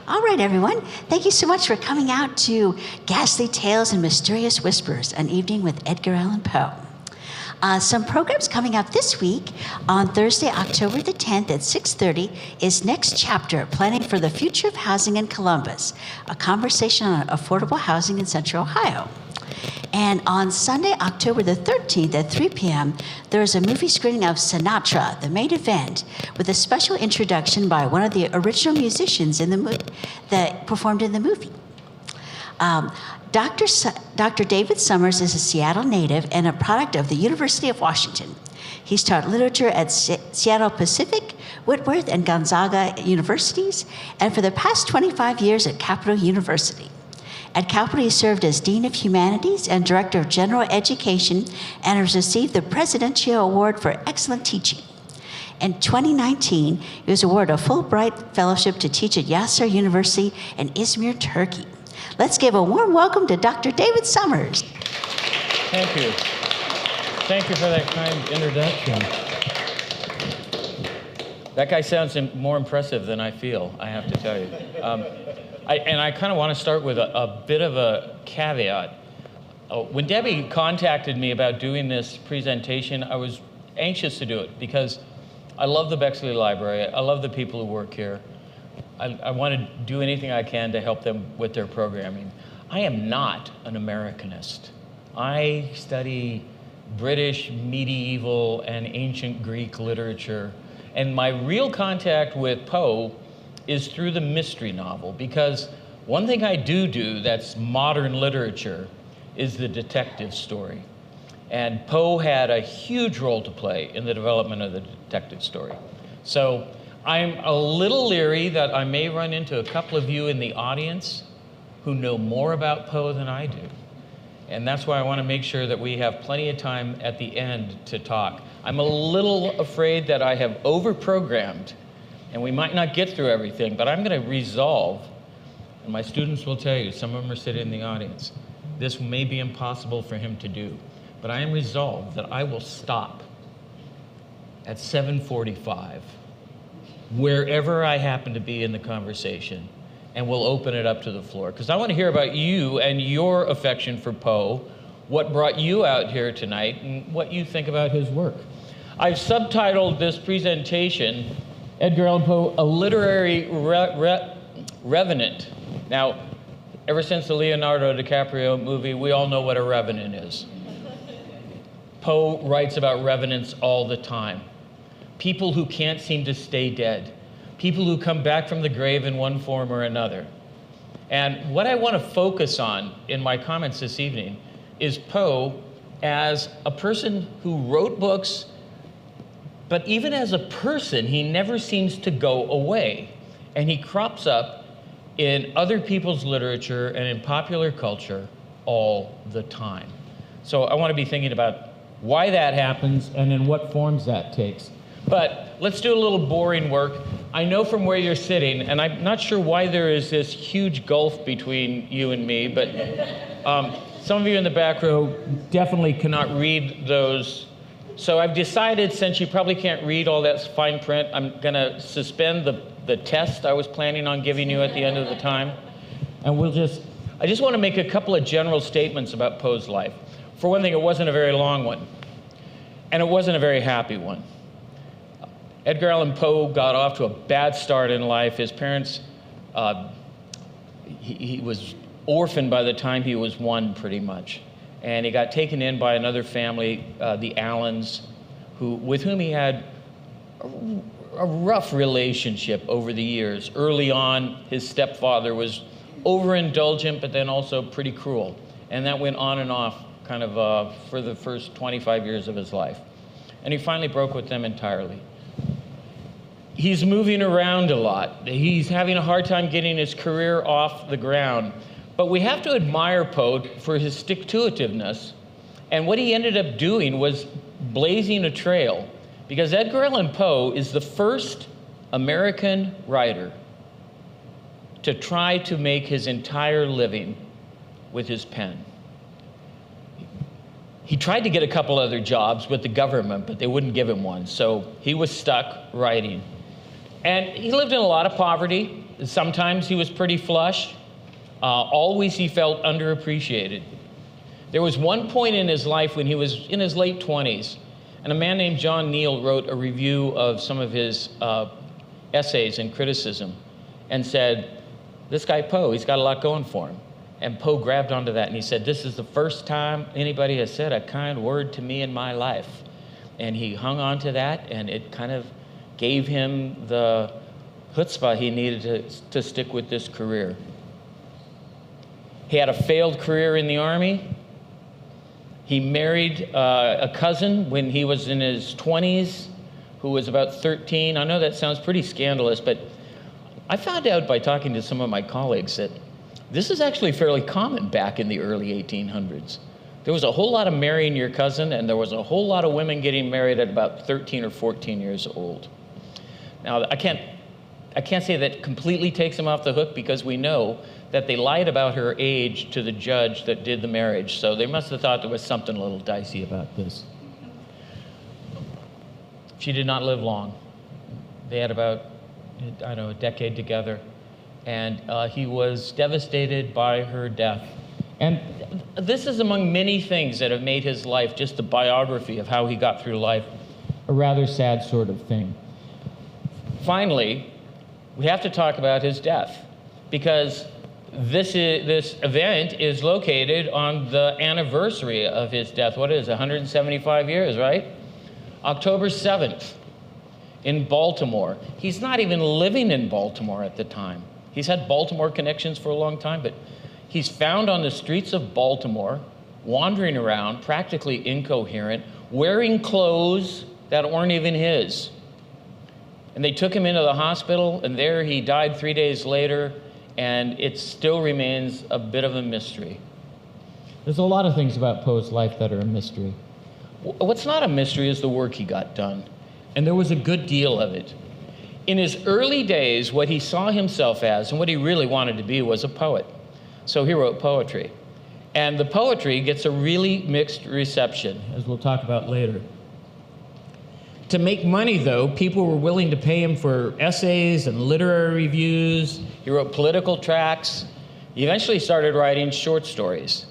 All right, everyone. Thank you so much for coming out to Ghastly Tales and Mysterious Whispers, an evening with Edgar Allan Poe. Some programs coming up this week. On Thursday, October the 10th at 6:30 is Next Chapter, Planning for the Future of Housing in Columbus, a conversation on affordable housing in Central Ohio. And on Sunday, October the 13th at 3 p.m., there is a movie screening of Sinatra, the main event, with a special introduction by one of the original musicians in the that performed in the movie. Dr. David Summers is a Seattle native and a product of the University of Washington. He's taught literature at Seattle Pacific, Whitworth, and Gonzaga universities, and for the past 25 years at Capital University. At Capital, he served as Dean of Humanities and Director of General Education and has received the Presidential Award for Excellent Teaching. In 2019, he was awarded a Fulbright Fellowship to teach at Yasser University in Izmir, Turkey. Let's give a warm welcome to Dr. David Summers. Thank you. Thank you for that kind introduction. That guy sounds more impressive than I feel, I have to tell you. I kind of want to start with a bit of a caveat. When Debbie contacted me about doing this presentation, I was anxious to do it because I love the Bexley Library. I love the people who work here. I want to do anything I can to help them with their programming. I am not an Americanist. I study British, medieval, and ancient Greek literature. And my real contact with Poe is through the mystery novel, because one thing I do that's modern literature is the detective story. And Poe had a huge role to play in the development of the detective story. So I'm a little leery that I may run into a couple of you in the audience who know more about Poe than I do. And that's why I want to make sure that we have plenty of time at the end to talk. I'm a little afraid that I have over-programmed and we might not get through everything, but I'm going to resolve, and my students will tell you, some of them are sitting in the audience, this may be impossible for him to do, but I am resolved that I will stop at 7:45, wherever I happen to be in the conversation, and we'll open it up to the floor. Because I want to hear about you and your affection for Poe, what brought you out here tonight, and what you think about his work. I've subtitled this presentation, Edgar Allan Poe, a literary revenant. Now, ever since the Leonardo DiCaprio movie, we all know what a revenant is. Poe writes about revenants all the time. People who can't seem to stay dead. People who come back from the grave in one form or another. And what I want to focus on in my comments this evening is Poe as a person who wrote books, but even as a person, he never seems to go away. And he crops up in other people's literature and in popular culture all the time. So I want to be thinking about why that happens and in what forms that takes. But let's do a little boring work. I know from where you're sitting, and I'm not sure why there is this huge gulf between you and me, but some of you in the back row definitely cannot read those. So I've decided, since you probably can't read all that fine print, I'm going to suspend the test I was planning on giving you at the end of the time. And I just want to make a couple of general statements about Poe's life. For one thing, it wasn't a very long one, and it wasn't a very happy one. Edgar Allan Poe got off to a bad start in life. His parents, he was orphaned by the time he was 1, pretty much. And he got taken in by another family, the Allans, with whom he had a rough relationship over the years. Early on, his stepfather was overindulgent, but then also pretty cruel. And that went on and off kind of for the first 25 years of his life. And he finally broke with them entirely. He's moving around a lot. He's having a hard time getting his career off the ground. But we have to admire Poe for his stick-to-itiveness. And what he ended up doing was blazing a trail, because Edgar Allan Poe is the first American writer to try to make his entire living with his pen. He tried to get a couple other jobs with the government, but they wouldn't give him one. So he was stuck writing. And he lived in a lot of poverty. Sometimes he was pretty flush. Always he felt underappreciated. There was one point in his life when he was in his late 20s, and a man named John Neal wrote a review of some of his essays and criticism and said, this guy Poe, he's got a lot going for him. And Poe grabbed onto that and he said, this is the first time anybody has said a kind word to me in my life. And he hung on to that, and it kind of gave him the chutzpah he needed to stick with this career. He had a failed career in the Army. He married a cousin when he was in his 20s, who was about 13. I know that sounds pretty scandalous, but I found out by talking to some of my colleagues that this is actually fairly common back in the early 1800s. There was a whole lot of marrying your cousin, and there was a whole lot of women getting married at about 13 or 14 years old. Now, I can't say that completely takes him off the hook, because we know that they lied about her age to the judge that did the marriage. So they must have thought there was something a little dicey about this. She did not live long. They had about, I don't know, a decade together. And he was devastated by her death. And this is among many things that have made his life, just the biography of how he got through life, a rather sad sort of thing. Finally, we have to talk about his death, because this event is located on the anniversary of his death. What is it, 175 years, right? October 7th in Baltimore. He's not even living in Baltimore at the time. He's had Baltimore connections for a long time, but he's found on the streets of Baltimore, wandering around, practically incoherent, wearing clothes that weren't even his. And they took him into the hospital, and there he died 3 days later, and it still remains a bit of a mystery. There's a lot of things about Poe's life that are a mystery. What's not a mystery is the work he got done, and there was a good deal of it. In his early days, what he saw himself as, and what he really wanted to be, was a poet. So he wrote poetry. And the poetry gets a really mixed reception, as we'll talk about later. To make money, though, people were willing to pay him for essays and literary reviews. He wrote political tracts. He eventually started writing short stories.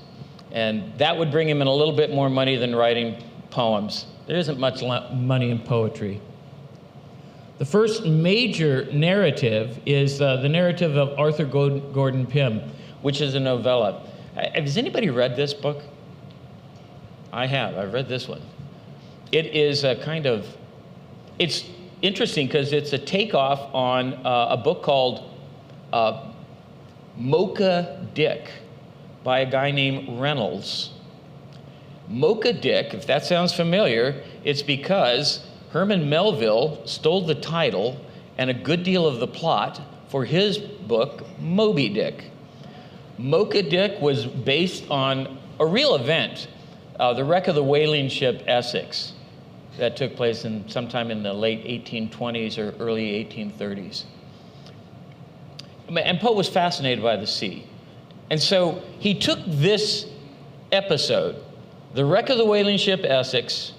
And that would bring him in a little bit more money than writing poems. There isn't much money in poetry. The first major narrative is the narrative of Arthur Gordon Pym, which is a novella. Has anybody read this book? I have. I've read this one. It is a kind of, it's interesting because it's a takeoff on a book called Mocha Dick by a guy named Reynolds. Mocha Dick, if that sounds familiar, it's because Herman Melville stole the title and a good deal of the plot for his book, Moby Dick. Mocha Dick was based on a real event, the wreck of the whaling ship Essex. that took place sometime in the late 1820s or early 1830s. And Poe was fascinated by the sea. And so he took this episode, the wreck of the whaling ship Essex,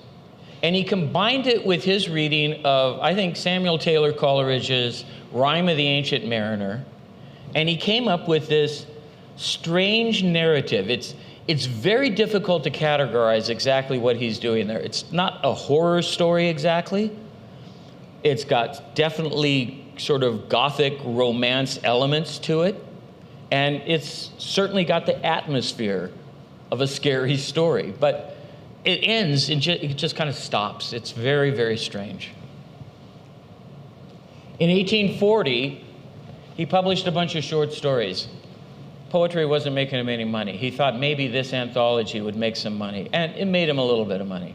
and he combined it with his reading of, I think, Samuel Taylor Coleridge's Rime of the Ancient Mariner, and he came up with this strange narrative. It's very difficult to categorize exactly what he's doing there. It's not a horror story exactly. It's got definitely sort of Gothic romance elements to it, and it's certainly got the atmosphere of a scary story, but it ends and it just kind of stops. It's very, very strange. In 1840, he published a bunch of short stories. Poetry wasn't making him any money. He thought maybe this anthology would make some money, and it made him a little bit of money.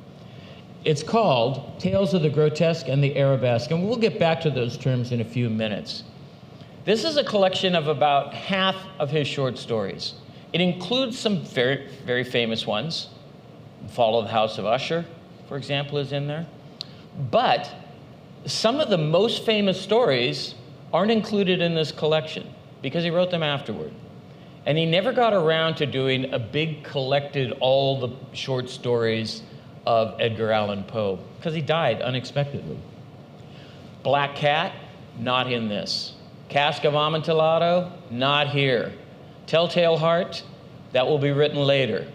It's called Tales of the Grotesque and the Arabesque, and we'll get back to those terms in a few minutes. This is a collection of about half of his short stories. It includes some very, very famous ones. Fall of the House of Usher, for example, is in there. But some of the most famous stories aren't included in this collection because he wrote them afterward. And he never got around to doing a big collected all the short stories of Edgar Allan Poe because he died unexpectedly. Black Cat, not in this. Cask of Amontillado, not here. Telltale Heart, that will be written later.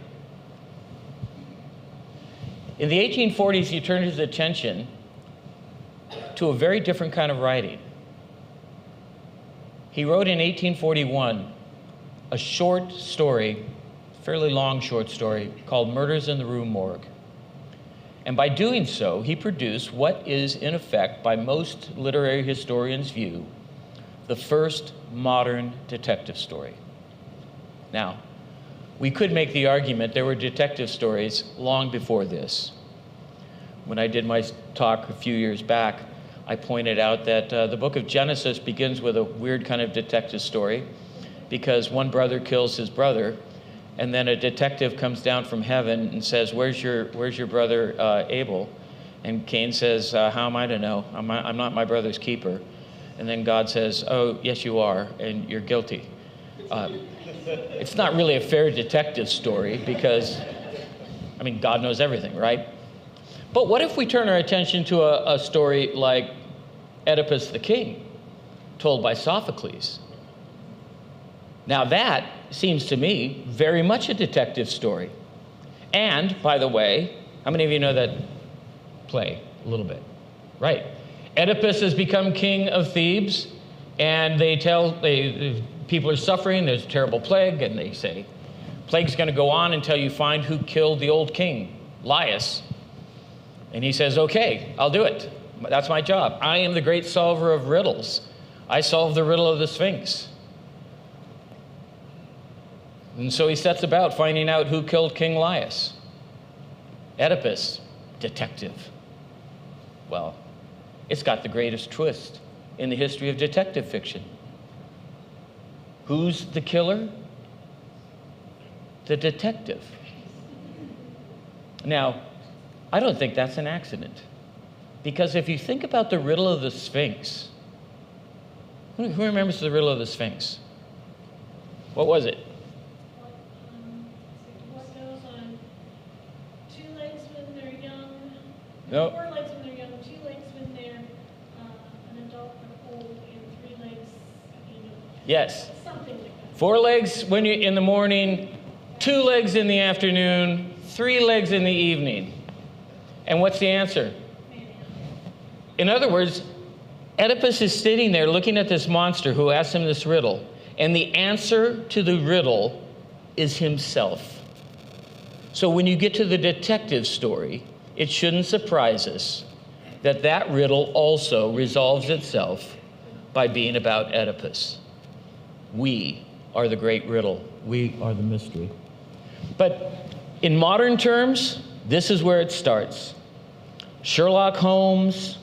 In the 1840s, he turned his attention to a very different kind of writing. He wrote in 1841 a short story, fairly long short story, called Murders in the Rue Morgue. And by doing so, he produced what is, in effect, by most literary historians' view, the first modern detective story. Now, we could make the argument there were detective stories long before this. When I did my talk a few years back, I pointed out that the book of Genesis begins with a weird kind of detective story because one brother kills his brother, and then a detective comes down from heaven and says, where's your brother Abel? And Cain says, how am I to know? I'm not my brother's keeper. And then God says, oh, yes, you are, and you're guilty. It's not really a fair detective story because, I mean, God knows everything, right? But what if we turn our attention to a story like Oedipus the King, told by Sophocles? Now that seems to me very much a detective story. And, by the way, how many of you know that play a little bit? Right. Oedipus has become king of Thebes, and people are suffering, there's a terrible plague, and they say, plague's gonna go on until you find who killed the old king, Laius. And he says, okay, I'll do it. That's my job. I am the great solver of riddles. I solve the riddle of the Sphinx. And so he sets about finding out who killed King Laius. Oedipus, detective. Well, it's got the greatest twist in the history of detective fiction. Who's the killer? The detective. Now, I don't think that's an accident. Because if you think about the riddle of the Sphinx, who remembers the riddle of the Sphinx? What was it? What goes on 2 legs when they're young? Nope. 4 legs when they're young, 2 legs when they're an adult or old, and 3 legs, Yes. something like that. 4 legs when you in the morning, 2 legs in the afternoon, 3 legs in the evening. And what's the answer? In other words, Oedipus is sitting there looking at this monster who asks him this riddle, and the answer to the riddle is himself. So when you get to the detective story, it shouldn't surprise us that that riddle also resolves itself by being about Oedipus. We are the great riddle. We are the mystery. But in modern terms, this is where it starts. Sherlock Holmes,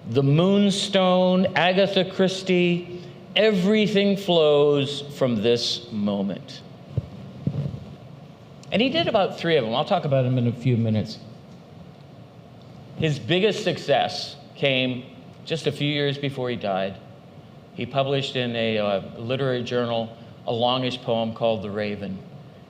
the Moonstone, Agatha Christie, everything flows from this moment. And he did about 3 of them. I'll talk about them in a few minutes. His biggest success came just a few years before he died. He published in a literary journal a longish poem called The Raven,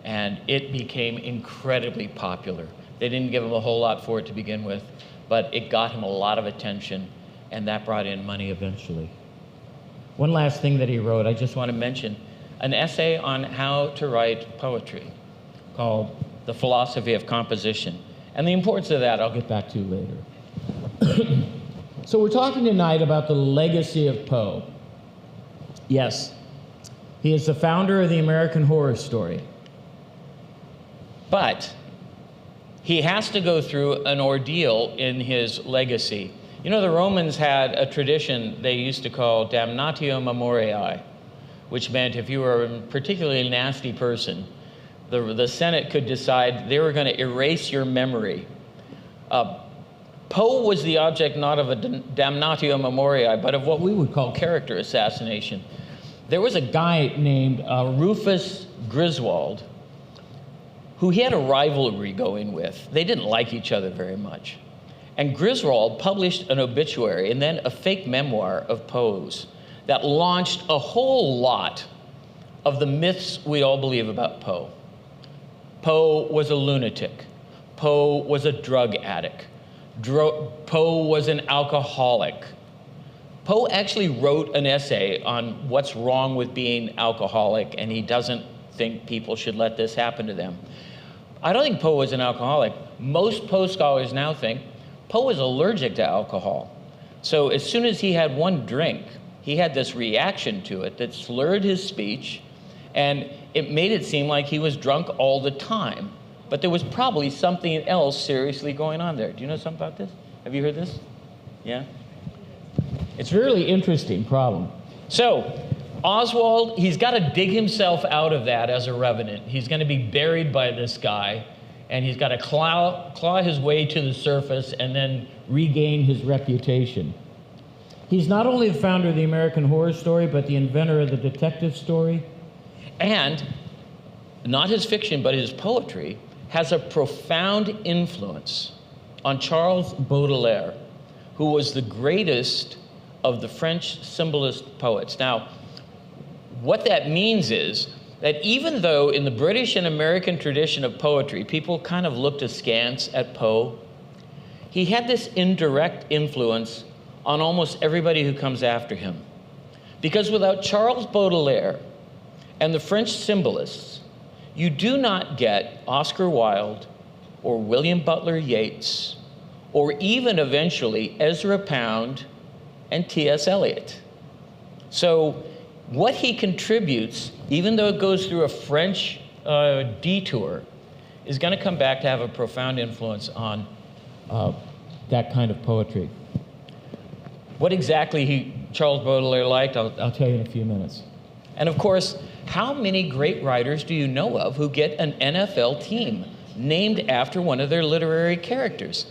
and it became incredibly popular. They didn't give him a whole lot for it to begin with, but it got him a lot of attention, and that brought in money eventually. One last thing that he wrote, I just want to mention, an essay on how to write poetry called The Philosophy of Composition. And the importance of that I'll get back to later. So we're talking tonight about the legacy of Poe. Yes, he is the founder of the American Horror Story. But he has to go through an ordeal in his legacy. You know, the Romans had a tradition they used to call damnatio memoriae, which meant if you were a particularly nasty person, the Senate could decide they were going to erase your memory. Poe was the object not of a damnatio memoriae, but of what we would call character assassination. There was a guy named Rufus Griswold who he had a rivalry going with. They didn't like each other very much. And Griswold published an obituary and then a fake memoir of Poe's that launched a whole lot of the myths we all believe about Poe. Poe was a lunatic. Poe was a drug addict. Poe was an alcoholic. Poe actually wrote an essay on what's wrong with being alcoholic, and he doesn't think people should let this happen to them. I don't think Poe was an alcoholic. Most Poe scholars now think Poe was allergic to alcohol. So as soon as he had one drink, he had this reaction to it that slurred his speech, and it made it seem like he was drunk all the time. But there was probably something else seriously going on there. Do you know something about this? Have you heard this? Yeah? It's a really interesting problem. So Oswald, he's got to dig himself out of that as a revenant. He's going to be buried by this guy, and he's got to claw his way to the surface and then regain his reputation. He's not only the founder of the American Horror Story, but the inventor of the detective story. And not his fiction, but his poetry has a profound influence on Charles Baudelaire, who was the greatest of the French symbolist poets. Now, what that means is that even though in the British and American tradition of poetry, people kind of looked askance at Poe, he had this indirect influence on almost everybody who comes after him. Because without Charles Baudelaire and the French symbolists, you do not get Oscar Wilde or William Butler Yeats or even eventually Ezra Pound and T.S. Eliot. So what he contributes, even though it goes through a French detour, is going to come back to have a profound influence on that kind of poetry. What exactly Charles Baudelaire liked, I'll tell you in a few minutes. And of course, how many great writers do you know of who get an NFL team named after one of their literary characters?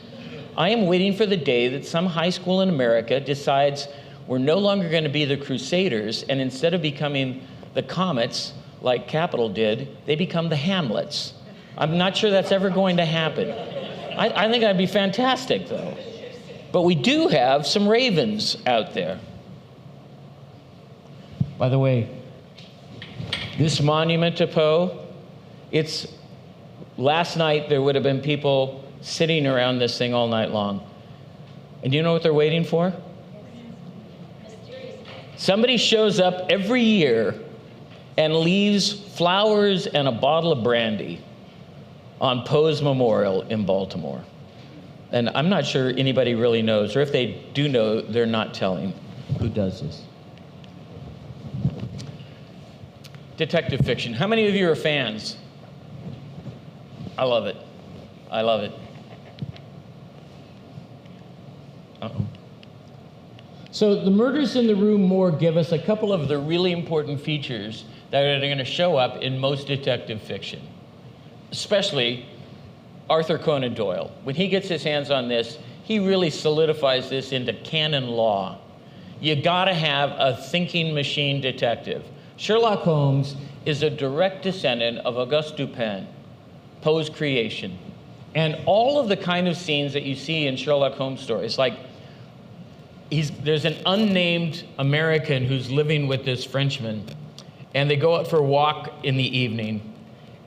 I am waiting for the day that some high school in America decides we're no longer going to be the Crusaders, and instead of becoming the Comets, like Capital did, they become the Hamlets. I'm not sure that's ever going to happen. I think that'd be fantastic, though. But we do have some Ravens out there. By the way, this monument to Poe, last night there would have been people sitting around this thing all night long. And do you know what they're waiting for? Somebody shows up every year and leaves flowers and a bottle of brandy on Poe's memorial in Baltimore. And I'm not sure anybody really knows, or if they do know, they're not telling who does this. Detective fiction. How many of you are fans? I love it. I love it. Uh-oh. So the Murders in the Rue Morgue give us a couple of the really important features that are going to show up in most detective fiction, especially Arthur Conan Doyle. When he gets his hands on this, he really solidifies this into canon law. You gotta have a thinking machine detective. Sherlock Holmes is a direct descendant of Auguste Dupin, Poe's creation. And all of the kind of scenes that you see in Sherlock Holmes stories, like there's an unnamed American who's living with this Frenchman, and they go out for a walk in the evening,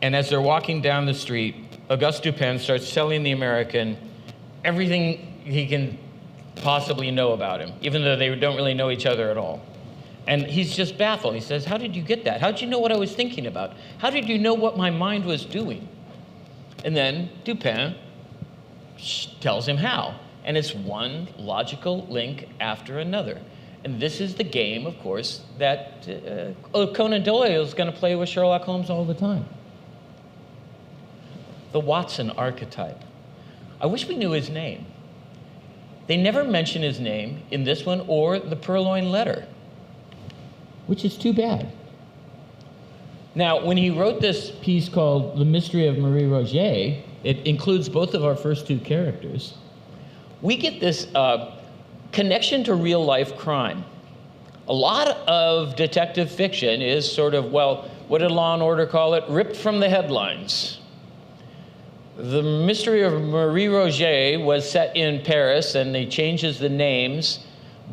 and as they're walking down the street, Auguste Dupin starts telling the American everything he can possibly know about him, even though they don't really know each other at all. And he's just baffled. He says, "How did you get that? How did you know what I was thinking about? How did you know what my mind was doing?" And then Dupin tells him how. And it's one logical link after another. And this is the game, of course, that Conan Doyle is going to play with Sherlock Holmes all the time. The Watson archetype. I wish we knew his name. They never mention his name in this one or the Purloined Letter, which is too bad. Now, when he wrote this piece called The Mystery of Marie Roget, it includes both of our first two characters. We get this connection to real life crime. A lot of detective fiction is sort of, well, what did Law and Order call it? Ripped from the headlines. The Mystery of Marie Roget was set in Paris, and he changes the names,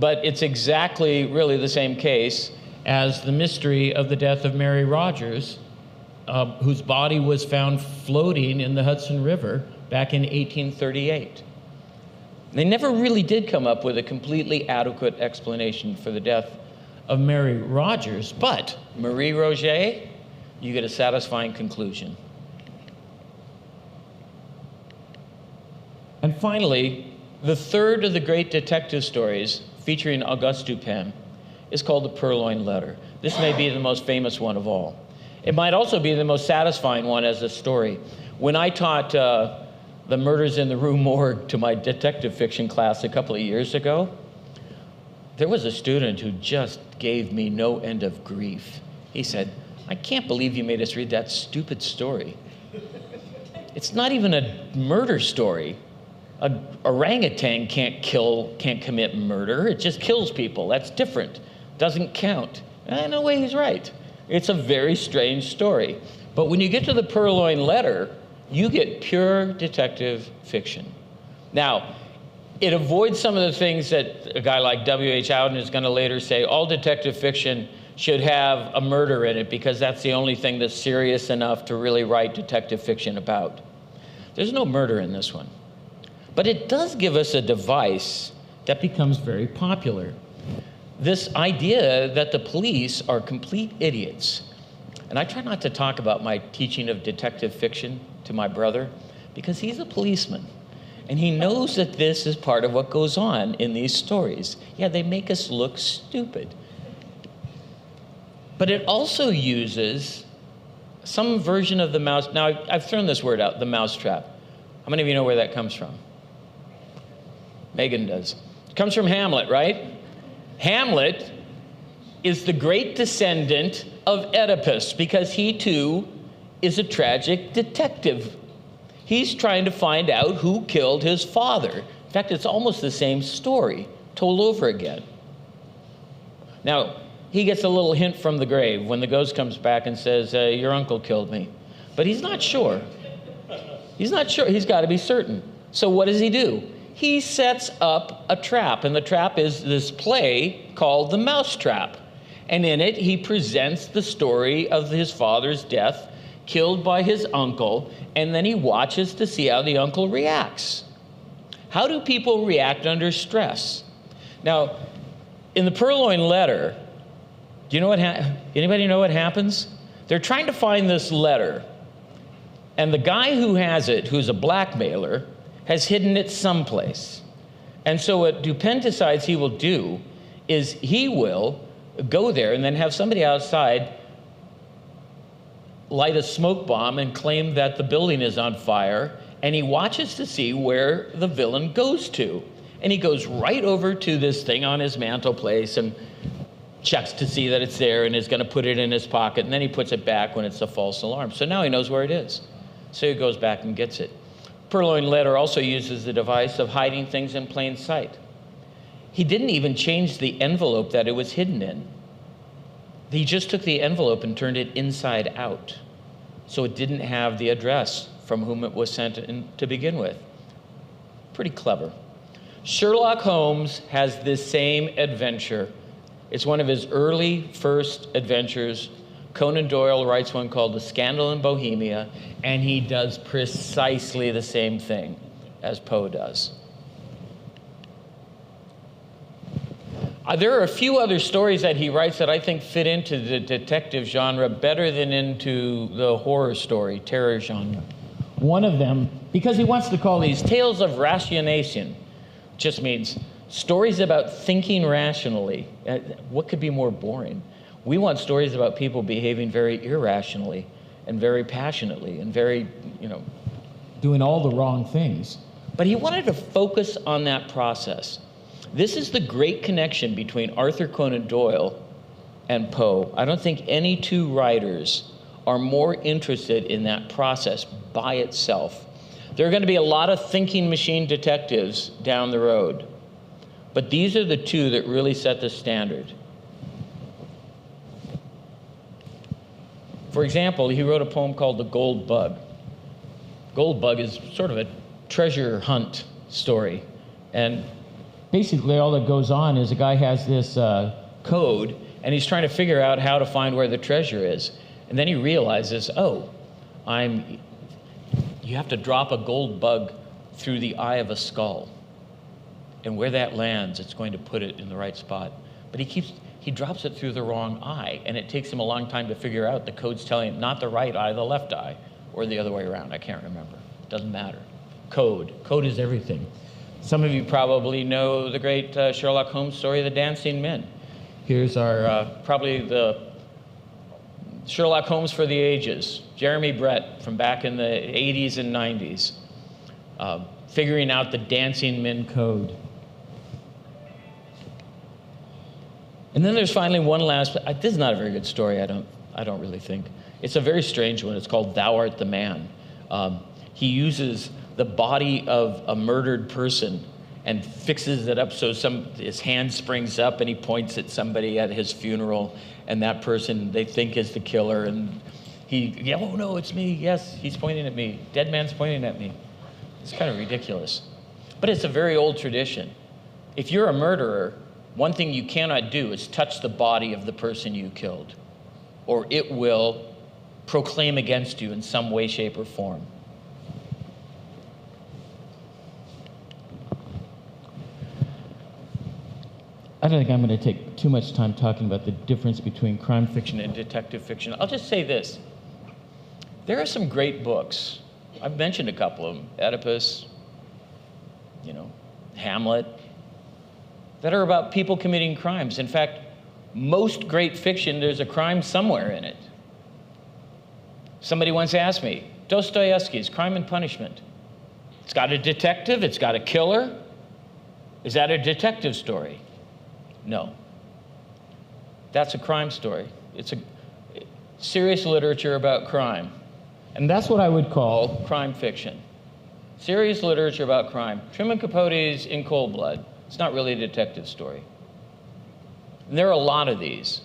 but it's exactly really the same case as the mystery of the death of Mary Rogers, whose body was found floating in the Hudson River back in 1838. They never really did come up with a completely adequate explanation for the death of Mary Rogers, but Marie Roget, you get a satisfying conclusion. And finally, the third of the great detective stories featuring Auguste Dupin is called The Purloined Letter. This may be the most famous one of all. It might also be the most satisfying one as a story. When I taught The Murders in the Rue Morgue to my detective fiction class a couple of years ago, there was a student who just gave me no end of grief. He said, "I can't believe you made us read that stupid story. It's not even a murder story. An orangutan can't commit murder. It just kills people. That's different. Doesn't count." In a way, he's right. It's a very strange story. But when you get to The Purloined Letter, you get pure detective fiction. Now, it avoids some of the things that a guy like W.H. Auden is going to later say, all detective fiction should have a murder in it because that's the only thing that's serious enough to really write detective fiction about. There's no murder in this one. But it does give us a device that becomes very popular. This idea that the police are complete idiots. And I try not to talk about my teaching of detective fiction to my brother because he's a policeman. And he knows that this is part of what goes on in these stories. Yeah, they make us look stupid. But it also uses some version of the mouse. Now, I've thrown this word out, the mousetrap. How many of you know where that comes from? Megan does. It comes from Hamlet, right? Hamlet is the great descendant of Oedipus because he too is a tragic detective. He's trying to find out who killed his father. In fact, it's almost the same story told over again. Now, he gets a little hint from the grave when the ghost comes back and says, your uncle killed me. But he's not sure. He's not sure. He's got to be certain. So what does he do? He sets up a trap, and the trap is this play called The Mousetrap. And in it, he presents the story of his father's death, killed by his uncle, and then he watches to see how the uncle reacts. How do people react under stress? Now, in The Purloined Letter, do you know what anybody know what happens? They're trying to find this letter, and the guy who has it, who's a blackmailer, has hidden it someplace. And so what Dupin decides he will do is he will go there and then have somebody outside light a smoke bomb and claim that the building is on fire, and he watches to see where the villain goes to. And he goes right over to this thing on his mantelpiece and checks to see that it's there and is going to put it in his pocket, and then he puts it back when it's a false alarm. So now he knows where it is. So he goes back and gets it. Purloined Letter also uses the device of hiding things in plain sight. He didn't even change the envelope that it was hidden in. He just took the envelope and turned it inside out. So it didn't have the address from whom it was sent in to begin with. Pretty clever. Sherlock Holmes has this same adventure. It's one of his early first adventures. Conan Doyle writes one called The Scandal in Bohemia, and he does precisely the same thing as Poe does. There are a few other stories that he writes that I think fit into the detective genre better than into the horror story, terror genre. One of them, because he wants to call these tales of rationation, just means stories about thinking rationally. What could be more boring? We want stories about people behaving very irrationally and very passionately and very, doing all the wrong things. But he wanted to focus on that process. This is the great connection between Arthur Conan Doyle and Poe. I don't think any two writers are more interested in that process by itself. There are going to be a lot of thinking machine detectives down the road, but these are the two that really set the standard. For example, he wrote a poem called The Gold Bug. Gold Bug is sort of a treasure hunt story, and basically all that goes on is a guy has this code, and he's trying to figure out how to find where the treasure is. And then he realizes, you have to drop a gold bug through the eye of a skull. And where that lands, it's going to put it in the right spot. But he drops it through the wrong eye, and it takes him a long time to figure out the code's telling him not the right eye, the left eye, or the other way around. I can't remember. It doesn't matter. Code is everything. Some of you probably know the great Sherlock Holmes story, The Dancing Men. Here's our, probably the Sherlock Holmes for the ages, Jeremy Brett from back in the 80s and 90s, figuring out the Dancing Men code. And then there's finally one last, this is not a very good story, I don't really think. It's a very strange one. It's called Thou Art the Man. He uses the body of a murdered person and fixes it up so his hand springs up and he points at somebody at his funeral, and that person they think is the killer, and oh no, it's me, yes, he's pointing at me, dead man's pointing at me. It's kind of ridiculous. But it's a very old tradition. If you're a murderer, one thing you cannot do is touch the body of the person you killed, or it will proclaim against you in some way, shape, or form. I don't think I'm going to take too much time talking about the difference between crime fiction and detective fiction. I'll just say this. There are some great books. I've mentioned a couple of them. Oedipus, Hamlet, that are about people committing crimes. In fact, most great fiction, there's a crime somewhere in it. Somebody once asked me, Dostoevsky's Crime and Punishment. It's got a detective, it's got a killer. Is that a detective story? No. That's a crime story. It's a serious literature about crime. And that's what I would call crime fiction. Serious literature about crime. Truman Capote's In Cold Blood. It's not really a detective story. And there are a lot of these.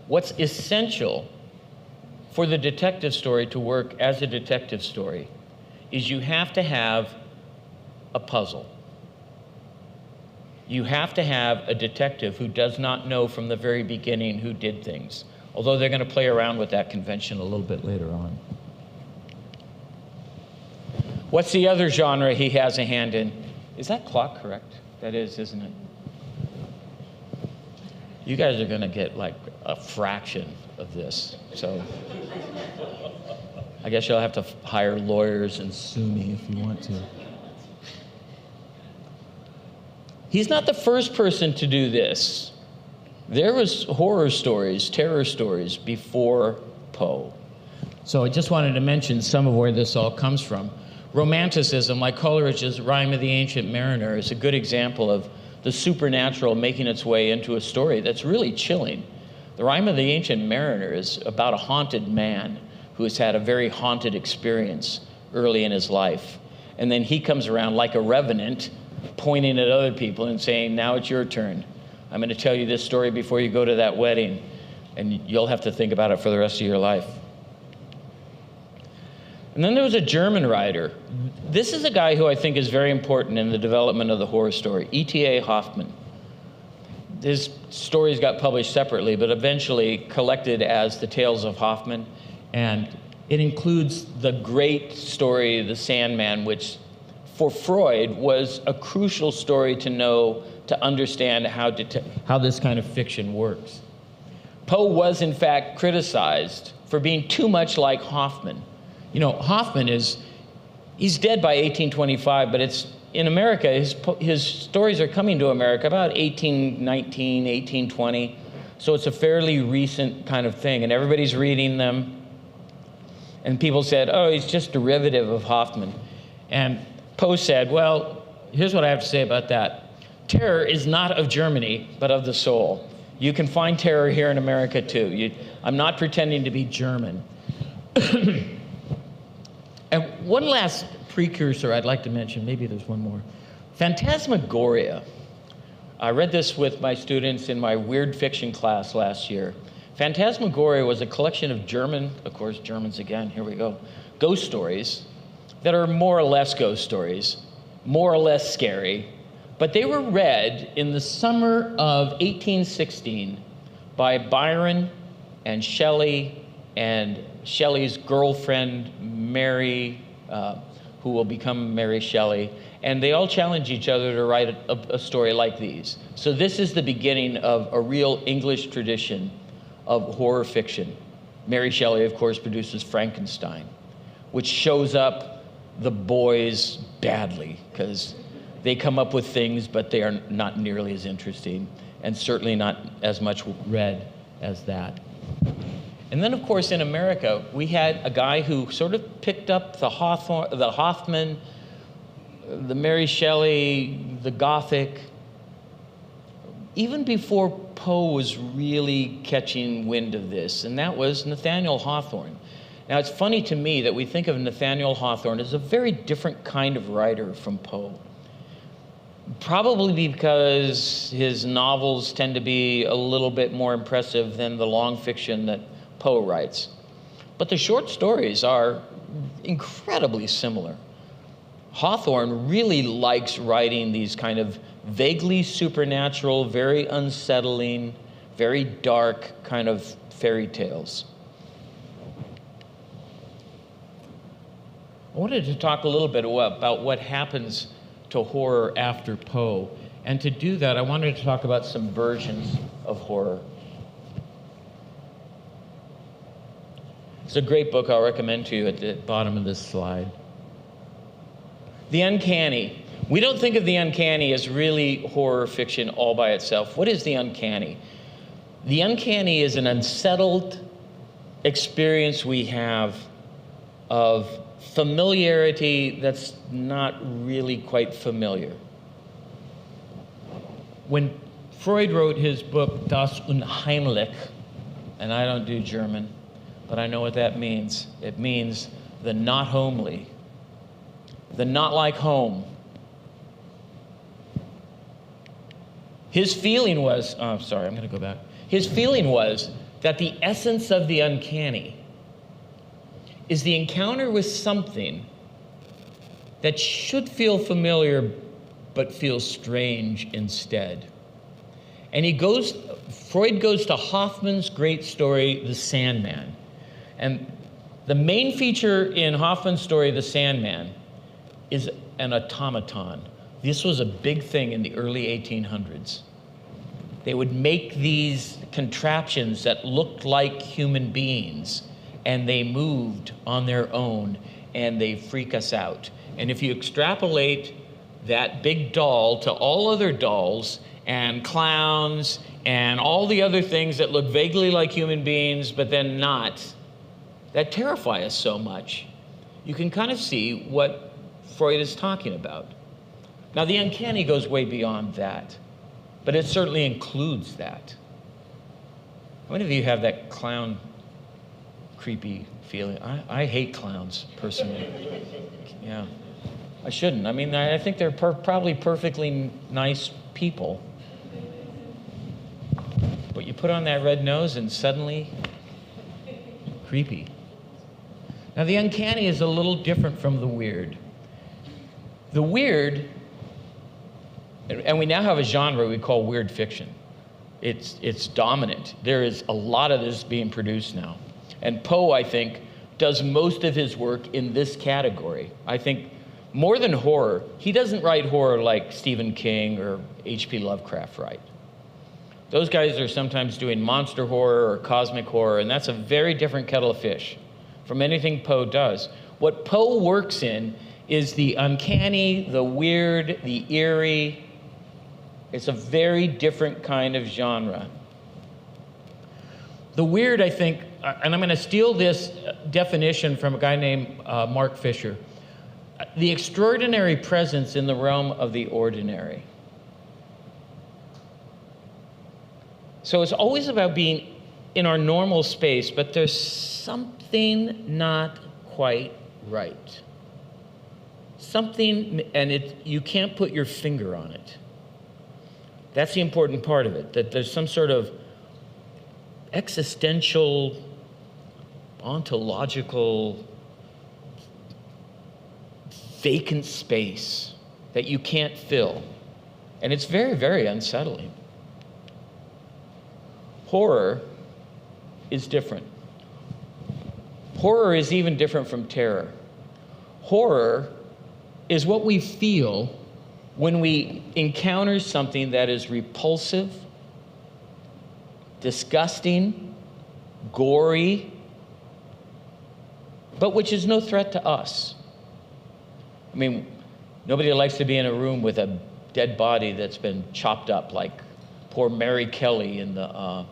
What's essential for the detective story to work as a detective story is you have to have a puzzle. You have to have a detective who does not know from the very beginning who did things, although they're going to play around with that convention a little bit later on. What's the other genre he has a hand in? Is that clock correct? That is, isn't it? You guys are going to get like a fraction of this, so I guess you'll have to hire lawyers and sue me if you want to. He's not the first person to do this. There was horror stories, terror stories before Poe. So I just wanted to mention some of where this all comes from. Romanticism, like Coleridge's Rime of the Ancient Mariner, is a good example of the supernatural making its way into a story that's really chilling. The Rime of the Ancient Mariner is about a haunted man who has had a very haunted experience early in his life. And then he comes around like a revenant, pointing at other people and saying, now it's your turn. I'm going to tell you this story before you go to that wedding, and you'll have to think about it for the rest of your life. And then there was a German writer. This is a guy who I think is very important in the development of the horror story, E.T.A. Hoffmann. His stories got published separately, but eventually collected as the Tales of Hoffmann. And it includes the great story, The Sandman, which for Freud was a crucial story to know, to understand how this kind of fiction works. Poe was, in fact, criticized for being too much like Hoffmann. You know, Hoffmann he's dead by 1825, but it's in America, his stories are coming to America about 1819, 1820. So it's a fairly recent kind of thing, and everybody's reading them. And people said, oh, he's just derivative of Hoffmann. And Poe said, well, here's what I have to say about that. Terror is not of Germany, but of the soul. You can find terror here in America, too. I'm not pretending to be German. And one last precursor I'd like to mention, maybe there's one more. Phantasmagoria. I read this with my students in my weird fiction class last year. Phantasmagoria was a collection of German, of course, Germans again, here we go, ghost stories that are more or less ghost stories, more or less scary, but they were read in the summer of 1816 by Byron and Shelley and Shelley's girlfriend, Mary, who will become Mary Shelley, and they all challenge each other to write a story like these. So this is the beginning of a real English tradition of horror fiction. Mary Shelley, of course, produces Frankenstein, which shows up the boys badly, because they come up with things, but they are not nearly as interesting, and certainly not as much read as that. And then, of course, in America, we had a guy who sort of picked up the Hoffmann, the Mary Shelley, the Gothic, even before Poe was really catching wind of this, and that was Nathaniel Hawthorne. Now, it's funny to me that we think of Nathaniel Hawthorne as a very different kind of writer from Poe. Probably because his novels tend to be a little bit more impressive than the long fiction that Poe writes. But the short stories are incredibly similar. Hawthorne really likes writing these kind of vaguely supernatural, very unsettling, very dark kind of fairy tales. I wanted to talk a little bit about what happens to horror after Poe. And to do that, I wanted to talk about some versions of horror. It's a great book I'll recommend to you at the bottom of this slide. The uncanny. We don't think of the uncanny as really horror fiction all by itself. What is the uncanny? The uncanny is an unsettled experience we have of familiarity that's not really quite familiar. When Freud wrote his book, Das Unheimlich, and I don't do German, but I know what that means. It means the not homely, the not like home. His feeling was, His feeling was that the essence of the uncanny is the encounter with something that should feel familiar but feels strange instead. And Freud goes to Hoffmann's great story, The Sandman. And the main feature in Hoffmann's story, The Sandman, is an automaton. This was a big thing in the early 1800s. They would make these contraptions that looked like human beings, and they moved on their own, and they freak us out. And if you extrapolate that big doll to all other dolls and clowns and all the other things that look vaguely like human beings but then not, that terrify us so much, you can kind of see what Freud is talking about. Now, the uncanny goes way beyond that, but it certainly includes that. How many of you have that clown creepy feeling? I hate clowns, personally. Yeah, I shouldn't. I mean, I think they're probably perfectly nice people. But you put on that red nose and suddenly, creepy. Now, the uncanny is a little different from the weird. The weird, and we now have a genre we call weird fiction. It's dominant. There is a lot of this being produced now. And Poe, I think, does most of his work in this category. I think more than horror, he doesn't write horror like Stephen King or H.P. Lovecraft write. Those guys are sometimes doing monster horror or cosmic horror, and that's a very different kettle of fish from anything Poe does. What Poe works in is the uncanny, the weird, the eerie. It's a very different kind of genre. The weird, I think, and I'm going to steal this definition from a guy named Mark Fisher, the extraordinary presence in the realm of the ordinary. So it's always about being in our normal space, but there's something not quite right. Something, and you can't put your finger on it. That's the important part of it, that there's some sort of existential, ontological, vacant space that you can't fill. And it's very, very unsettling. Horror is different. Horror is even different from terror. Horror is what we feel when we encounter something that is repulsive, disgusting, gory, but which is no threat to us. I mean, nobody likes to be in a room with a dead body that's been chopped up, like poor Mary Kelly in the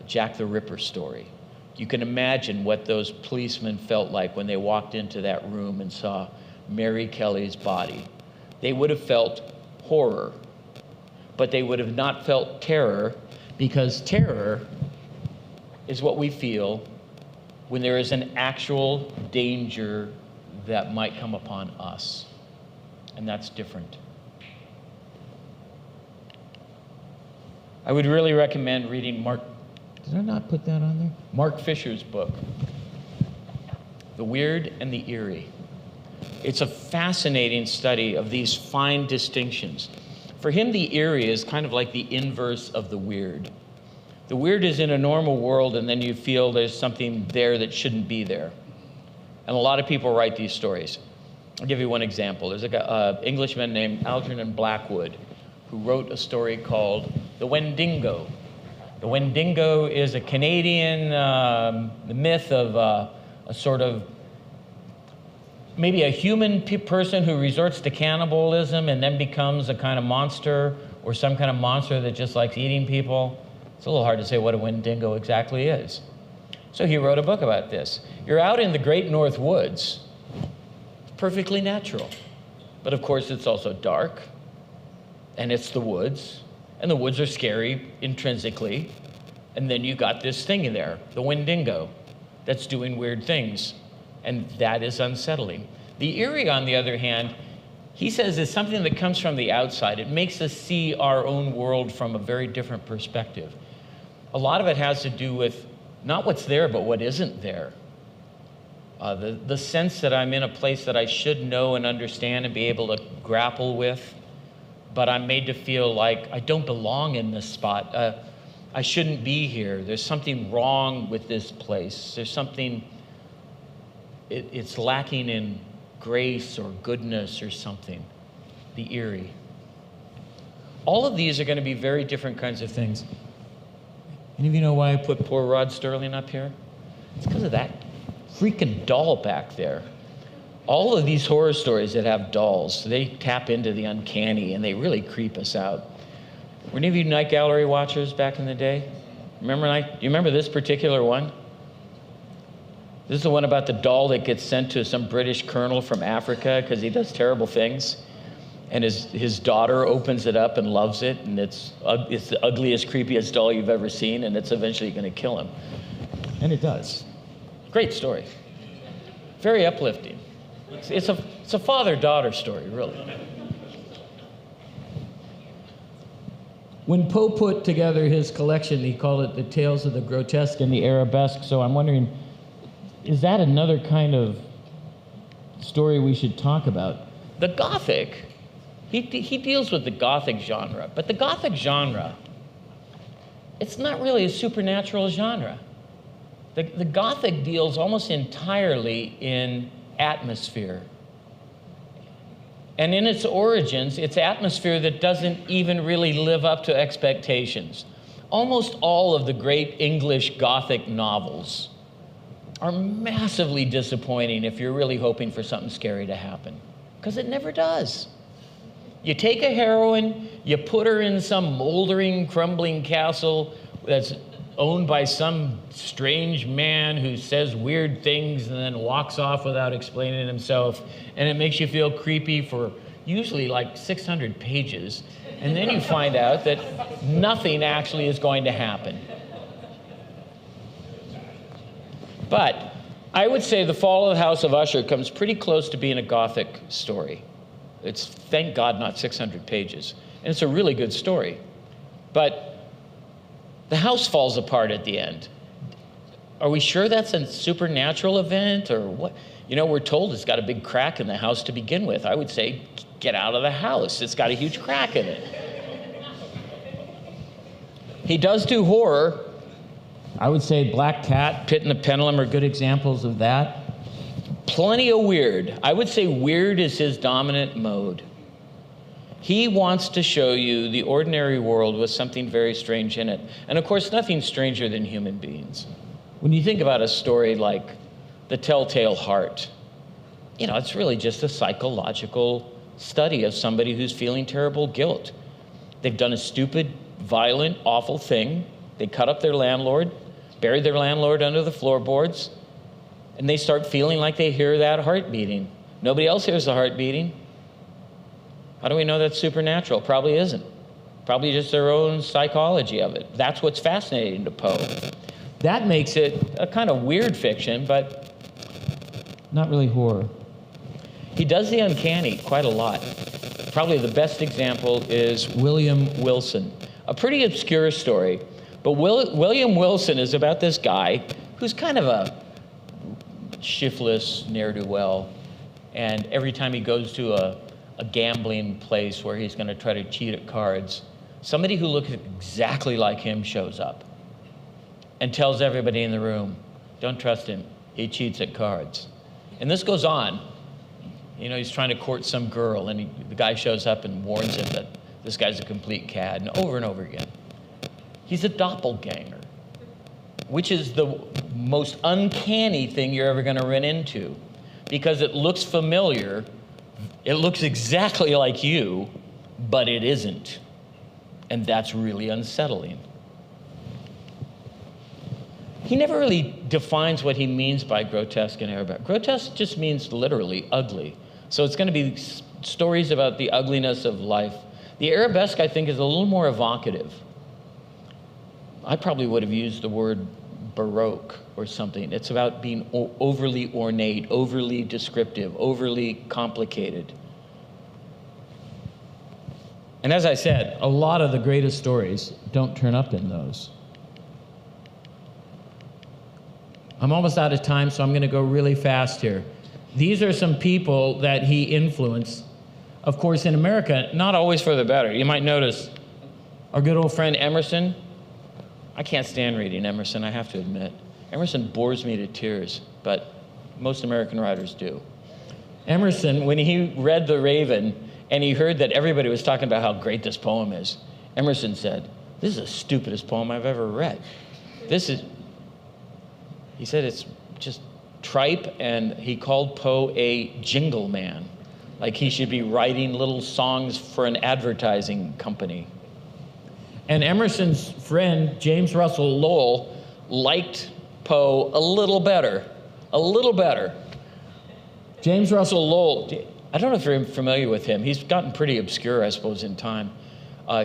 Jack the Ripper story. You can imagine what those policemen felt like when they walked into that room and saw Mary Kelly's body. They would have felt horror, but they would have not felt terror, because terror is what we feel when there is an actual danger that might come upon us. And that's different. I would really recommend reading did I not put that on there? Mark Fisher's book, The Weird and the Eerie. It's a fascinating study of these fine distinctions. For him, the eerie is kind of like the inverse of the weird. The weird is in a normal world, and then you feel there's something there that shouldn't be there. And a lot of people write these stories. I'll give you one example. There's an Englishman named Algernon Blackwood who wrote a story called The Wendigo. The Wendigo is a Canadian the myth of a sort of maybe a human person who resorts to cannibalism and then becomes a kind of monster, or some kind of monster that just likes eating people. It's a little hard to say what a Wendigo exactly is. So he wrote a book about this. You're out in the great North Woods. It's perfectly natural. But of course, it's also dark, and it's the woods, and the woods are scary intrinsically. And then you got this thing in there, the Wendigo, that's doing weird things. And that is unsettling. The eerie, on the other hand, he says, is something that comes from the outside. It makes us see our own world from a very different perspective. A lot of it has to do with not what's there, but what isn't there. The sense that I'm in a place that I should know and understand and be able to grapple with, but I'm made to feel like I don't belong in this spot. I shouldn't be here. There's something wrong with this place. There's something, it's lacking in grace or goodness or something. The eerie. All of these are going to be very different kinds of things. Any of you know why I put poor Rod Sterling up here? It's because of that freaking doll back there. All of these horror stories that have dolls, they tap into the uncanny and they really creep us out. Were any of you night gallery watchers back in the day? Do you remember this particular one? This is the one about the doll that gets sent to some British colonel from Africa because he does terrible things. And his daughter opens it up and loves it, and it's the ugliest, creepiest doll you've ever seen, and it's eventually going to kill him. And it does. Great story. Very uplifting. It's a father-daughter story, really. When Poe put together his collection, he called it The Tales of the Grotesque and the Arabesque, so I'm wondering, is that another kind of story we should talk about? The Gothic, he deals with the Gothic genre, but the Gothic genre, it's not really a supernatural genre. The Gothic deals almost entirely in atmosphere. And in its origins, it's atmosphere that doesn't even really live up to expectations. Almost all of the great English Gothic novels are massively disappointing if you're really hoping for something scary to happen, because it never does. You take a heroine, you put her in some moldering, crumbling castle that's owned by some strange man who says weird things and then walks off without explaining himself, and it makes you feel creepy for usually like 600 pages, and then you find out that nothing actually is going to happen. But I would say The Fall of the House of Usher comes pretty close to being a Gothic story. It's, thank God, not 600 pages, and it's a really good story. But the house falls apart at the end. Are we sure that's a supernatural event or what? You know, we're told it's got a big crack in the house to begin with. I would say, get out of the house. It's got a huge crack in it. He does do horror. I would say Black Cat, Pit and the Pendulum are good examples of that. Plenty of weird. I would say weird is his dominant mode. He wants to show you the ordinary world with something very strange in it. And of course, nothing stranger than human beings. When you think about a story like The Telltale Heart, you know, it's really just a psychological study of somebody who's feeling terrible guilt. They've done a stupid, violent, awful thing. They cut up their landlord, buried their landlord under the floorboards, and they start feeling like they hear that heart beating. Nobody else hears the heart beating. How do we know that's supernatural? Probably isn't. Probably just their own psychology of it. That's what's fascinating to Poe. That makes it a kind of weird fiction, but not really horror. He does the uncanny quite a lot. Probably the best example is William Wilson. A pretty obscure story, but William Wilson is about this guy who's kind of a shiftless ne'er-do-well, and every time he goes to a gambling place where he's going to try to cheat at cards, somebody who looks exactly like him shows up and tells everybody in the room, don't trust him, he cheats at cards. And this goes on. You know, he's trying to court some girl, and the guy shows up and warns him that this guy's a complete cad, and over again. He's a doppelganger, which is the most uncanny thing you're ever going to run into, because it looks familiar. It looks exactly like you, but it isn't. And that's really unsettling. He never really defines what he means by grotesque and arabesque. Grotesque just means literally ugly. So it's going to be stories about the ugliness of life. The arabesque, I think, is a little more evocative. I probably would have used the word Baroque or something. It's about being overly ornate, overly descriptive, overly complicated. And as I said, a lot of the greatest stories don't turn up in those. I'm almost out of time, so I'm going to go really fast here. These are some people that he influenced. Of course, in America, not always for the better. You might notice our good old friend Emerson. I can't stand reading Emerson, I have to admit. Emerson bores me to tears, but most American writers do. Emerson, when he read The Raven and he heard that everybody was talking about how great this poem is, Emerson said, this is the stupidest poem I've ever read. He said it's just tripe, and he called Poe a jingle man, like he should be writing little songs for an advertising company. And Emerson's friend, James Russell Lowell, liked Poe a little better. James Russell Lowell, I don't know if you're familiar with him. He's gotten pretty obscure, I suppose, in time.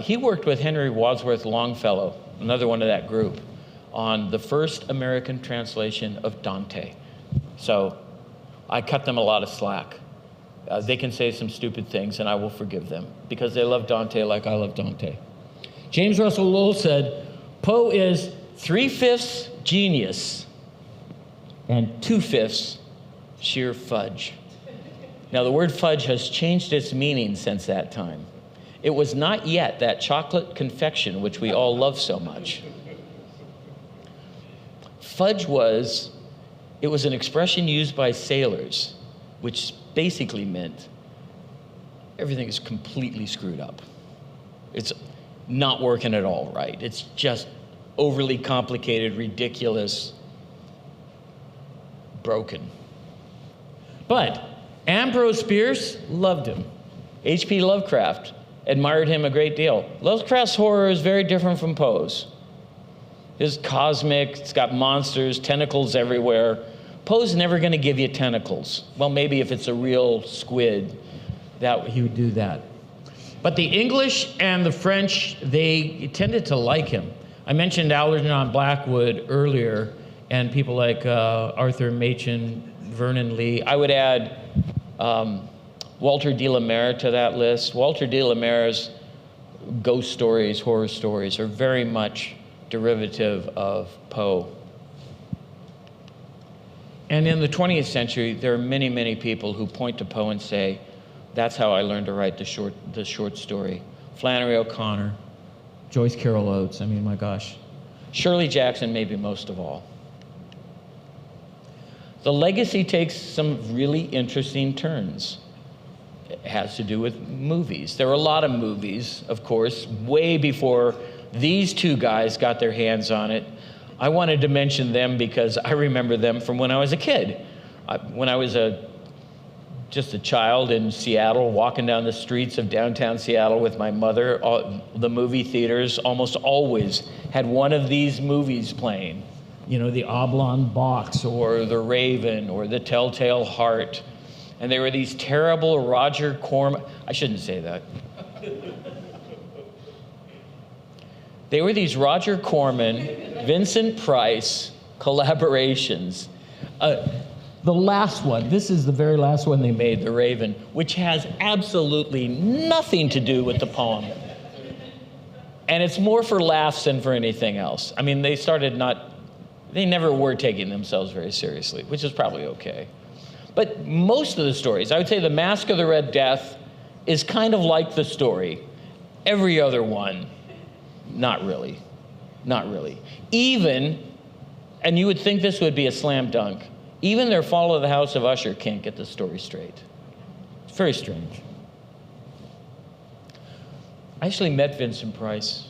He worked with Henry Wadsworth Longfellow, another one of that group, on the first American translation of Dante. So I cut them a lot of slack. They can say some stupid things, and I will forgive them, because they love Dante like I love Dante. James Russell Lowell said, Poe is 3/5 genius and 2/5 sheer fudge. Now, the word fudge has changed its meaning since that time. It was not yet that chocolate confection which we all love so much. Fudge was an expression used by sailors, which basically meant everything is completely screwed up. It's not working at all right. It's just overly complicated, ridiculous, broken. But Ambrose Bierce loved him. H.P. Lovecraft admired him a great deal. Lovecraft's horror is very different from Poe's. It's cosmic, it's got monsters, tentacles everywhere. Poe's never going to give you tentacles. Well, maybe if it's a real squid, that he would do that. But the English and the French, they tended to like him. I mentioned Algernon Blackwood earlier, and people like Arthur Machen, Vernon Lee. I would add Walter de la Mare to that list. Walter de la Mare's ghost stories, horror stories, are very much derivative of Poe. And in the 20th century, there are many, many people who point to Poe and say, that's how I learned to write the short story. Flannery O'Connor, Joyce Carol Oates, I mean, my gosh. Shirley Jackson, maybe most of all. The legacy takes some really interesting turns. It has to do with movies. There were a lot of movies, of course, way before these two guys got their hands on it. I wanted to mention them because I remember them from when I was a kid. When I was just a child in Seattle, walking down the streets of downtown Seattle with my mother, the movie theaters almost always had one of these movies playing. You know, The Oblong Box, or The Raven, or The Telltale Heart. And they were these terrible Roger Corman, I shouldn't say that. They were these Roger Corman, Vincent Price collaborations. The last one, this is the very last one they made, The Raven, which has absolutely nothing to do with the poem. And it's more for laughs than for anything else. I mean, they never were taking themselves very seriously, which is probably okay. But most of the stories, I would say The Mask of the Red Death is kind of like the story. Every other one, not really. Not really. Even, and you would think this would be a slam dunk, even their Fall of the House of Usher can't get the story straight. It's very strange. I actually met Vincent Price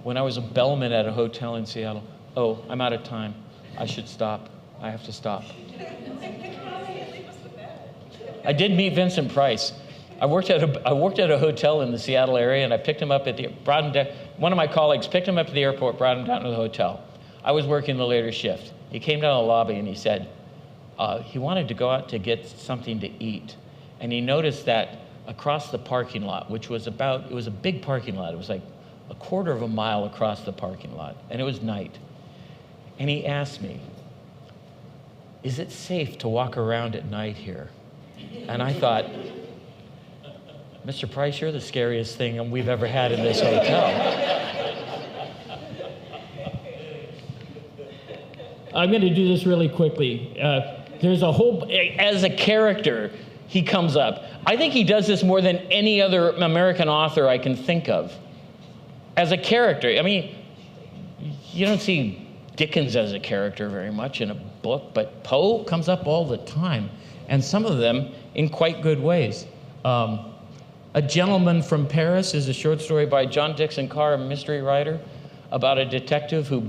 when I was a bellman at a hotel in Seattle. Oh, I'm out of time. I should stop. I have to stop. I did meet Vincent Price. I worked at a hotel in the Seattle area, and I picked him up one of my colleagues picked him up at the airport, brought him down to the hotel. I was working the later shift. He came down the lobby and he said he wanted to go out to get something to eat. And he noticed that across the parking lot, it was a big parking lot. It was like a quarter of a mile across the parking lot, and it was night. And he asked me, is it safe to walk around at night here? And I thought, Mr. Price, you're the scariest thing we've ever had in this hotel. I'm going to do this really quickly. There's a whole, as a character, he comes up. I think he does this more than any other American author I can think of. As a character, I mean, you don't see Dickens as a character very much in a book, but Poe comes up all the time, and some of them in quite good ways. A Gentleman from Paris is a short story by John Dixon Carr, a mystery writer, about a detective who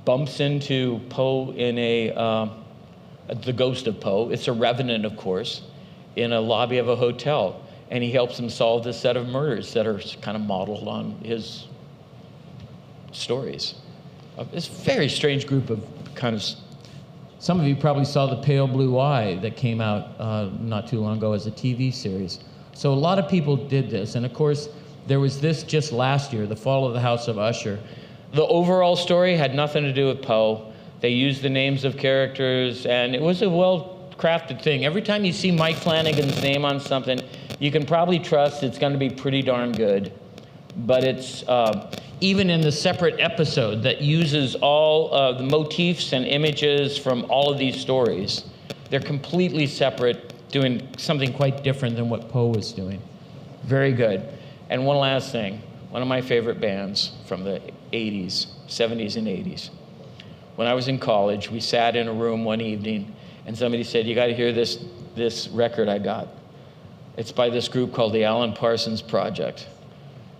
bumps into Poe in the ghost of Poe. It's a revenant, of course, in a lobby of a hotel, and he helps him solve this set of murders that are kind of modeled on his stories. It's a very strange group of some of you probably saw The Pale Blue Eye that came out not too long ago as a TV series. So a lot of people did this, and of course, there was this just last year, The Fall of the House of Usher. The overall story had nothing to do with Poe. They used the names of characters, and it was a well-crafted thing. Every time you see Mike Flanagan's name on something, you can probably trust it's going to be pretty darn good. but it's even in the separate episode that uses all the motifs and images from all of these stories. They're completely separate, doing something quite different than what Poe was doing. Very good. And one last thing, one of my favorite bands from the 80s, 70s and 80s. When I was in college, we sat in a room one evening and somebody said, you got to hear this record I got. It's by this group called the Alan Parsons Project.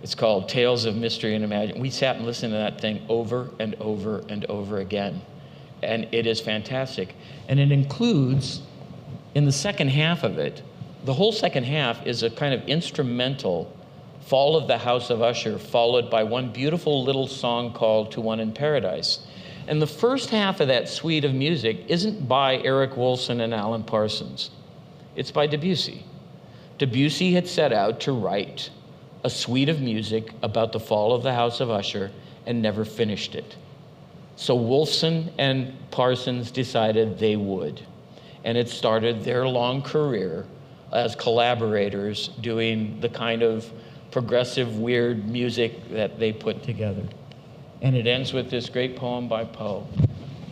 It's called Tales of Mystery and Imagination. We sat and listened to that thing over and over and over again. And it is fantastic. And it includes, in the second half of it, the whole second half is a kind of instrumental Fall of the House of Usher, followed by one beautiful little song called To One in Paradise. And the first half of that suite of music isn't by Eric Wolfson and Alan Parsons. It's by Debussy. Debussy had set out to write a suite of music about the fall of the House of Usher and never finished it. So Wolfson and Parsons decided they would. And it started their long career as collaborators doing the kind of progressive, weird music that they put together. And it ends with this great poem by Poe,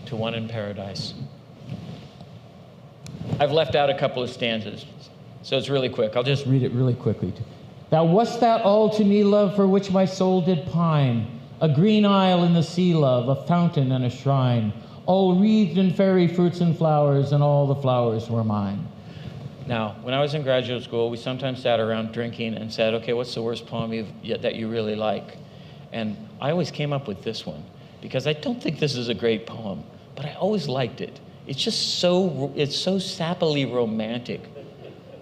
To One in Paradise. I've left out a couple of stanzas, so it's really quick. I'll just read it really quickly. Thou wast that all to me, love, for which my soul did pine, a green isle in the sea, love, a fountain and a shrine, all wreathed in fairy fruits and flowers, and all the flowers were mine. Now, when I was in graduate school, we sometimes sat around drinking and said, okay, what's the worst poem that you really like? And I always came up with this one, because I don't think this is a great poem, but I always liked it. It's so sappily romantic.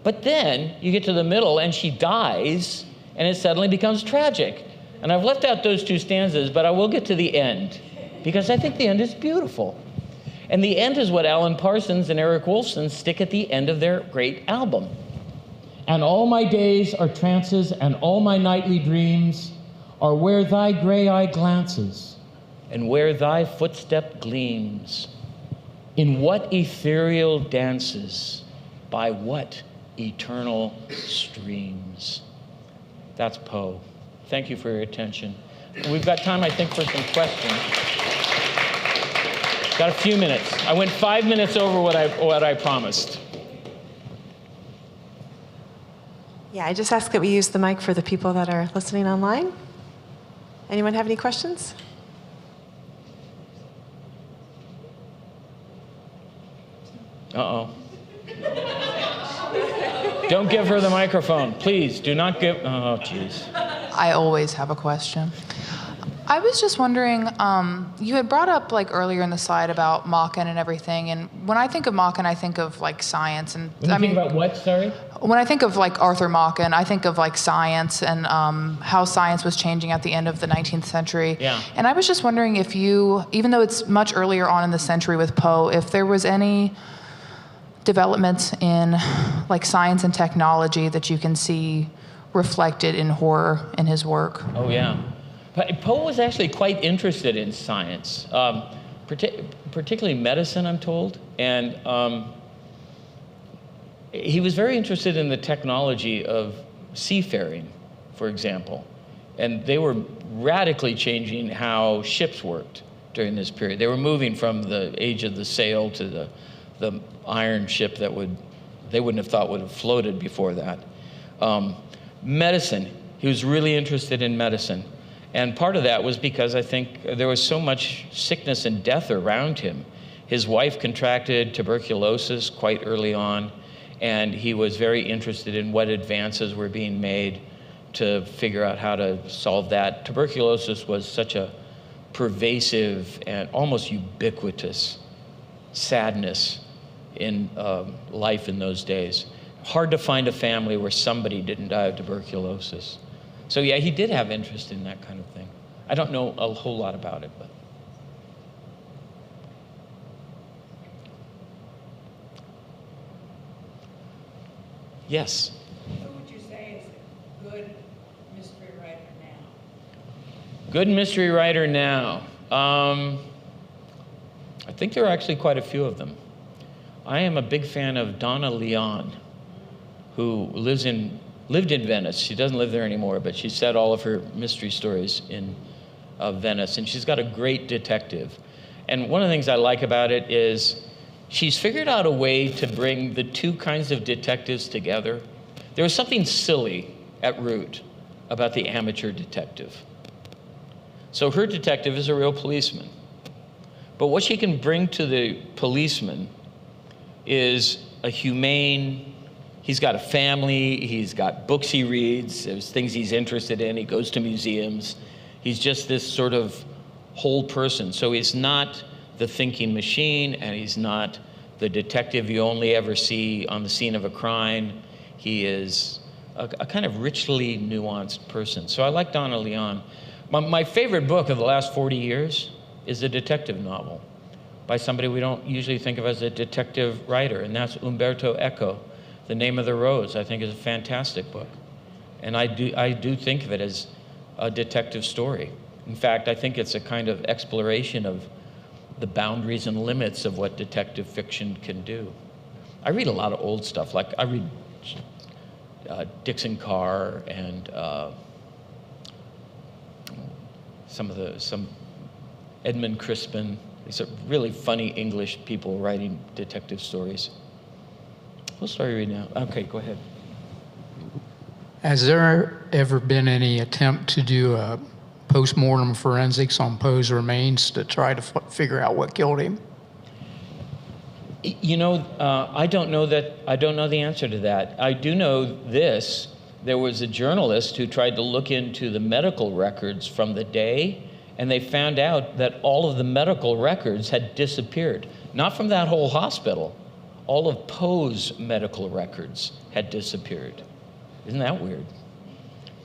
But then you get to the middle and she dies, and it suddenly becomes tragic. And I've left out those two stanzas, but I will get to the end, because I think the end is beautiful. And the end is what Alan Parsons and Eric Wolfson stick at the end of their great album. And all my days are trances, and all my nightly dreams are where thy gray eye glances, and where thy footstep gleams. In what ethereal dances, by what eternal streams. That's Poe. Thank you for your attention. We've got time, I think, for some questions. Got a few minutes. I went 5 minutes over what I promised. Yeah, I just ask that we use the mic for the people that are listening online. Anyone have any questions? Uh-oh. Don't give her the microphone. Please, do not give... Oh, jeez. I always have a question. I was just wondering, you had brought up like earlier in the slide about Machen and everything, and when I think of Machen, I think of like science and... When you think about what, sorry? When I think of like Arthur Machen, I think of like science and how science was changing at the end of the 19th century. Yeah. And I was just wondering if you, even though it's much earlier on in the century with Poe, if there was any developments in like science and technology that you can see reflected in horror in his work. Oh, yeah. Poe was actually quite interested in science, particularly medicine, I'm told. And he was very interested in the technology of seafaring, for example. And they were radically changing how ships worked during this period. They were moving from the age of the sail to the iron ship that they wouldn't have thought would have floated before that. Medicine, he was really interested in medicine. And part of that was because I think there was so much sickness and death around him. His wife contracted tuberculosis quite early on, and he was very interested in what advances were being made to figure out how to solve that. Tuberculosis was such a pervasive and almost ubiquitous sadness in life in those days. Hard to find a family where somebody didn't die of tuberculosis. So yeah, he did have interest in that kind of thing. I don't know a whole lot about it, but. Yes? Who would you say is a good mystery writer now? Good mystery writer now. I think there are actually quite a few of them. I am a big fan of Donna Leon, who lives in lived in Venice. She doesn't live there anymore, but she set all of her mystery stories in Venice, and she's got a great detective. And one of the things I like about it is she's figured out a way to bring the two kinds of detectives together. There was something silly at root about the amateur detective. So her detective is a real policeman. But what she can bring to the policeman is a humane, he's got a family, he's got books he reads, there's things he's interested in, he goes to museums. He's just this sort of whole person. So he's not the thinking machine, and he's not the detective you only ever see on the scene of a crime. He is a kind of richly nuanced person. So I like Donna Leon. My favorite book of the last 40 years is a detective novel by somebody we don't usually think of as a detective writer, and that's Umberto Eco. The Name of the Rose, I think, is a fantastic book. And I do think of it as a detective story. In fact, I think it's a kind of exploration of the boundaries and limits of what detective fiction can do. I read a lot of old stuff, like I read Dixon Carr and some Edmund Crispin. These are really funny English people writing detective stories. What story are you reading now? Okay, go ahead. Has there ever been any attempt to do a post-mortem forensics on Poe's remains to try to figure out what killed him? You know, I don't know the answer to that. I do know this. There was a journalist who tried to look into the medical records from the day, and they found out that all of the medical records had disappeared. Not from that whole hospital. All of Poe's medical records had disappeared. Isn't that weird?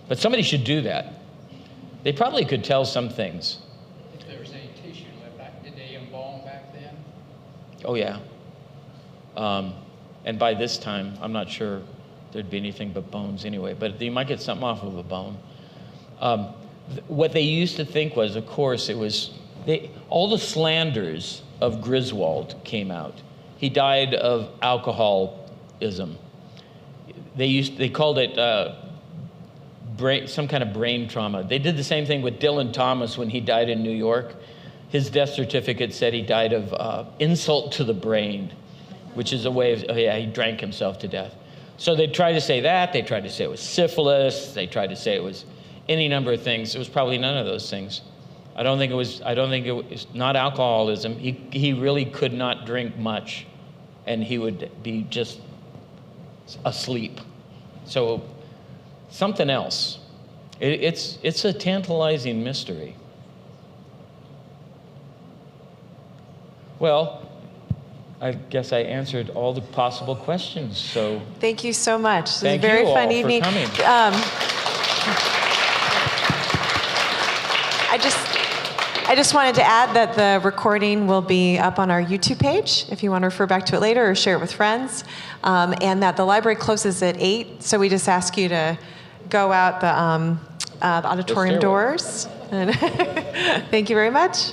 But somebody should do that. They probably could tell some things. If there was any tissue left back, did they embalm back then? Oh, yeah. And by this time, I'm not sure there'd be anything but bones anyway, but you might get something off of a bone. What they used to think was, of course, all the slanders of Griswold came out. He died of alcoholism. They called it some kind of brain trauma. They did the same thing with Dylan Thomas when he died in New York. His death certificate said he died of insult to the brain, which is a way of, he drank himself to death. So they tried to say that. They tried to say it was syphilis. They tried to say it was any number of things. It was probably none of those things. I don't think it was not alcoholism. He really could not drink much, and he would be just asleep. So something else. It's a tantalizing mystery. Well, I guess I answered all the possible questions. So Thank you so much. This thank was a very you all fun for evening. coming. I just wanted to add that the recording will be up on our YouTube page if you want to refer back to it later or share it with friends, and that the library closes at 8, so we just ask you to go out the auditorium doors. Thank you very much.